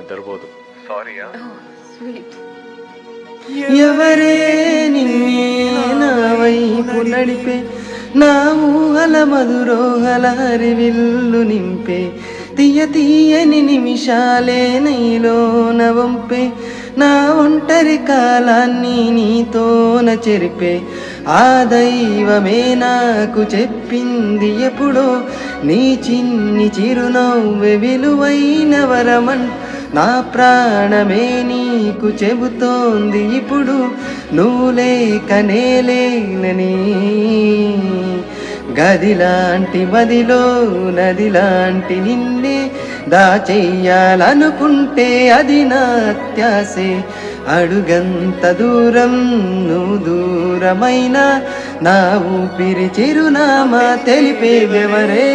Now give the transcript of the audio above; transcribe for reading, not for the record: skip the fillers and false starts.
నిద్రపోదు. Sorry. ఎవరే నిన్నే నా వైపు నడిపే, నా ఊహల మధురోహల హరివిల్లు నింపే, తీయ తీయని నిమిషాలే నీలోన వంపే, నా ఒంటరి కాలాన్ని నీతోన చెరిపే, ఆ దైవమే నాకు చెప్పింది ఎప్పుడో, నీ చిన్ని చిరునవ్వే విలువైన వరమన్, నా ప్రాణమే నీకు చెబుతోంది ఇప్పుడు, నువ్వు లేక నేలేనని. గదిలాంటి మదిలో నదిలాంటి నిన్నే దాచెయ్యాలనుకుంటే అది నా అత్యాసే, అడుగంత దూరం నువ్వు దూరమైనా నా ఊపిరి చిరునామా తెలిపేవెవరే.